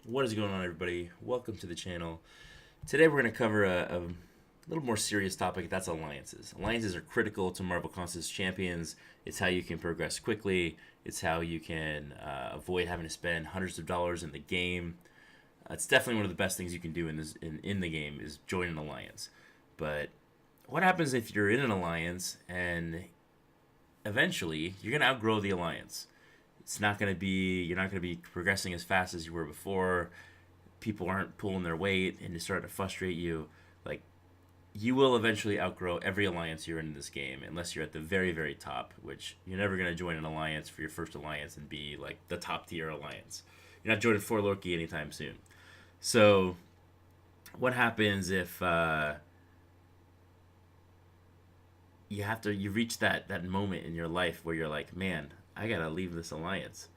What is going on, everybody? Welcome to the channel. Today we're going to cover a little more serious topic. That's alliances. Alliances are critical to Marvel Constant's champions. It's how you can progress quickly. It's how you can avoid having to spend hundreds of dollars in the game. It's definitely one of the best things you can do in the game is join an alliance. But what happens if you're in an alliance and eventually you're going to outgrow the alliance? You're not going to be progressing as fast as you were before. People aren't pulling their weight and it's starting to frustrate you. Like, you will eventually outgrow every alliance you're in this game unless you're at the very, very top, which you're never going to join an alliance for your first alliance and be like the top tier alliance. You're not joining For Loki anytime soon. So, what happens if you reach that moment in your life where you're like, man, I gotta leave this alliance?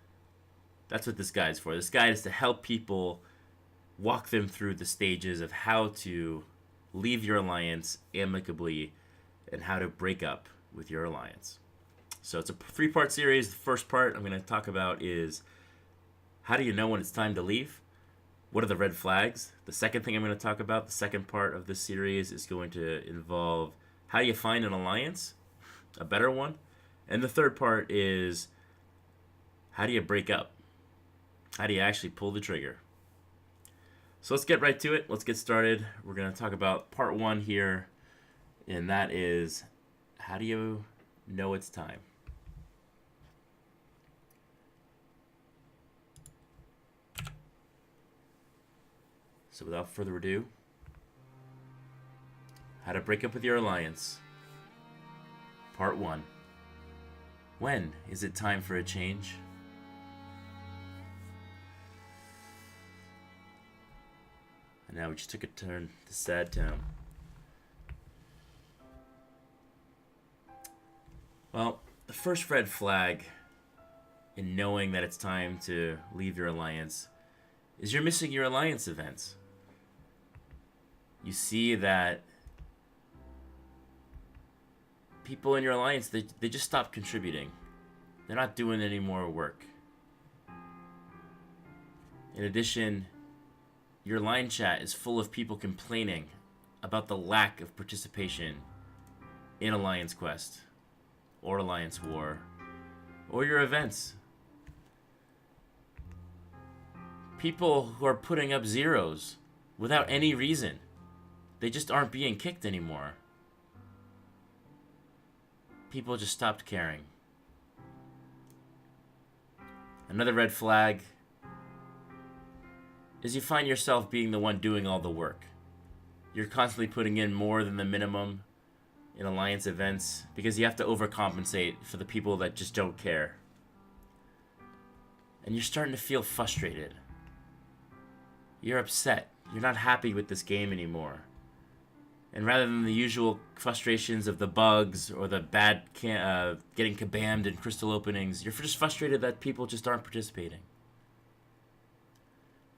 That's what this guide's for. This guide is to help people walk them through the stages of how to leave your alliance amicably and how to break up with your alliance. So it's a three-part series. The first part I'm going to talk about is how do you know when it's time to leave? What are the red flags? The second thing I'm going to talk about, the second part of this series, is going to involve how do you find an alliance, a better one? And the third part is how do you break up? How do you actually pull the trigger? So let's get right to it. Let's get started. We're going to talk about part one here, and that is how do you know it's time? So without further ado, how to break up with your alliance. Part one. When is it time for a change? And now we just took a turn to Sad Town. Well, the first red flag in knowing that it's time to leave your alliance is you're missing your alliance events. You see that people in your alliance, they just stop contributing. They're not doing any more work. In addition, your line chat is full of people complaining about the lack of participation in Alliance Quest or Alliance War or your events. People who are putting up zeros without any reason. They just aren't being kicked anymore. People just stopped caring. Another red flag is you find yourself being the one doing all the work. You're constantly putting in more than the minimum in alliance events because you have to overcompensate for the people that just don't care. And you're starting to feel frustrated. You're upset. You're not happy with this game anymore. And rather than the usual frustrations of the bugs or the bad getting kabammed in crystal openings, you're just frustrated that people just aren't participating.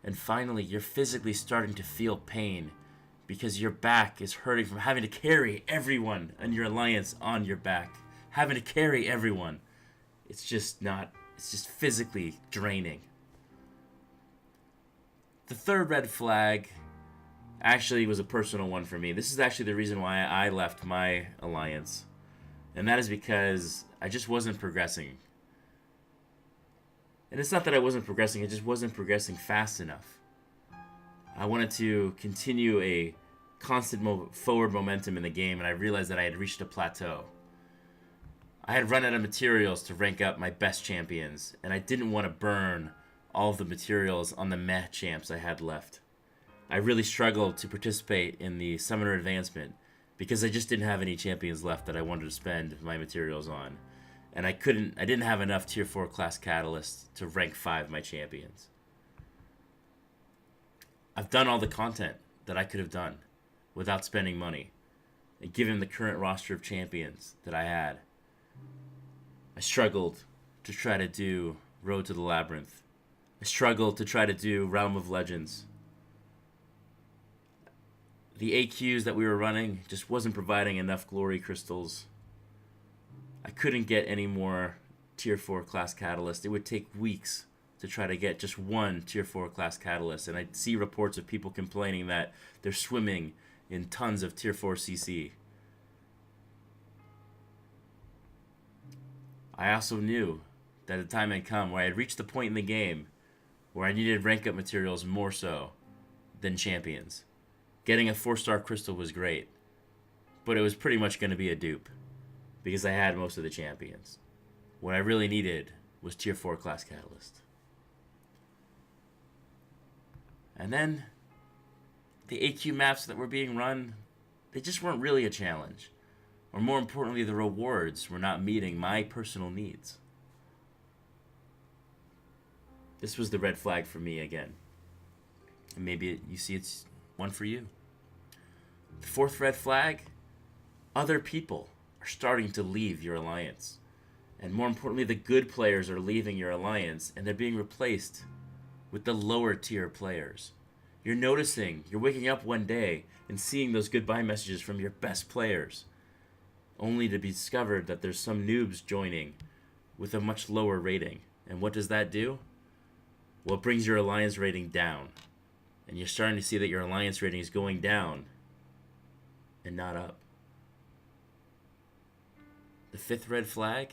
And finally, you're physically starting to feel pain because your back is hurting from having to carry everyone in your alliance on your back. Having to carry everyone. It's just physically draining. The third red flag actually was a personal one for me. This is actually the reason why I left my alliance. And that is because I just wasn't progressing. And it's not that I wasn't progressing, it just wasn't progressing fast enough. I wanted to continue a constant forward momentum in the game, and I realized that I had reached a plateau. I had run out of materials to rank up my best champions, and I didn't want to burn all of the materials on the meh champs I had left. I really struggled to participate in the Summoner Advancement because I just didn't have any champions left that I wanted to spend my materials on. And I didn't have enough tier 4 class catalysts to rank 5 my champions. I've done all the content that I could have done without spending money. And given the current roster of champions that I had, I struggled to try to do Road to the Labyrinth. I struggled to try to do Realm of Legends. The AQs that we were running just wasn't providing enough glory crystals. I couldn't get any more tier 4 class catalyst. It would take weeks to try to get just one Tier 4 class catalyst. And I see reports of people complaining that they're swimming in tons of Tier 4 CC. I also knew that the time had come where I had reached the point in the game where I needed rank up materials more so than champions. Getting a 4-star crystal was great, but it was pretty much going to be a dupe because I had most of the champions. What I really needed was Tier 4 class catalyst. And then the AQ maps that were being run, they just weren't really a challenge. Or more importantly, the rewards were not meeting my personal needs. This was the red flag for me again. And maybe you see it's one for you. The fourth red flag, other people are starting to leave your alliance. And more importantly, the good players are leaving your alliance and they're being replaced with the lower tier players. You're noticing, you're waking up one day and seeing those goodbye messages from your best players, only to be discovered that there's some noobs joining with a much lower rating. And what does that do? Well, it brings your alliance rating down. And you're starting to see that your alliance rating is going down and not up. The fifth red flag,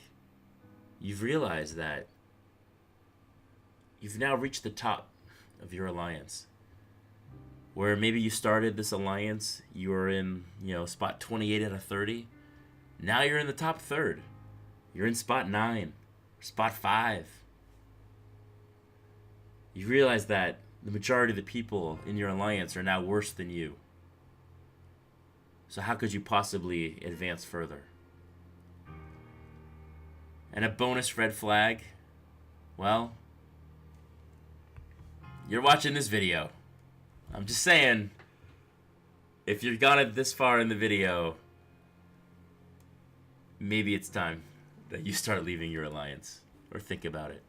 you've realized that you've now reached the top of your alliance. Where maybe you started this alliance, you were in, spot 28 out of 30. Now you're in the top third. You're in spot 9, spot 5. You realize that the majority of the people in your alliance are now worse than you. So how could you possibly advance further? And a bonus red flag, well, you're watching this video. I'm just saying, if you've got it this far in the video, maybe it's time that you start leaving your alliance, or think about it.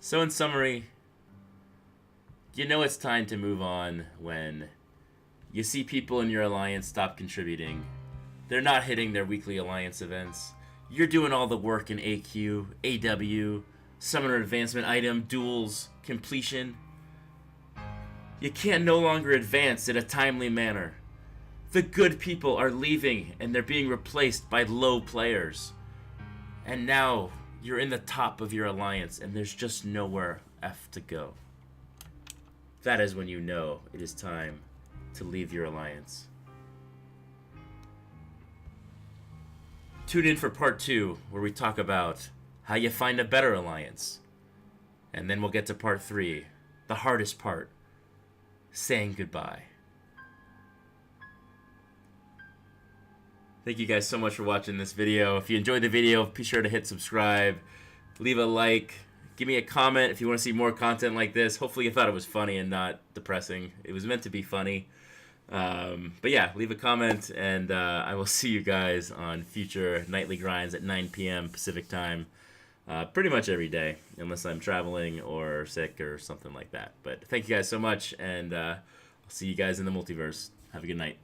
So in summary, you know it's time to move on when you see people in your alliance stop contributing. They're not hitting their weekly alliance events. You're doing all the work in AQ, AW, summoner advancement item, duels, completion. You can no longer advance in a timely manner. The good people are leaving and they're being replaced by low players. And now you're in the top of your alliance and there's just nowhere F to go. That is when you know it is time to leave your alliance. Tune in for part 2 where we talk about how you find a better alliance. And then we'll get to part 3, the hardest part, saying goodbye. Thank you guys so much for watching this video. If you enjoyed the video, be sure to hit subscribe, leave a like, give me a comment if you want to see more content like this. Hopefully you thought it was funny and not depressing. It was meant to be funny. But yeah, leave a comment, and I will see you guys on future nightly grinds at 9 p.m. Pacific time. Pretty much every day, unless I'm traveling or sick or something like that. But thank you guys so much, and I'll see you guys in the multiverse. Have a good night.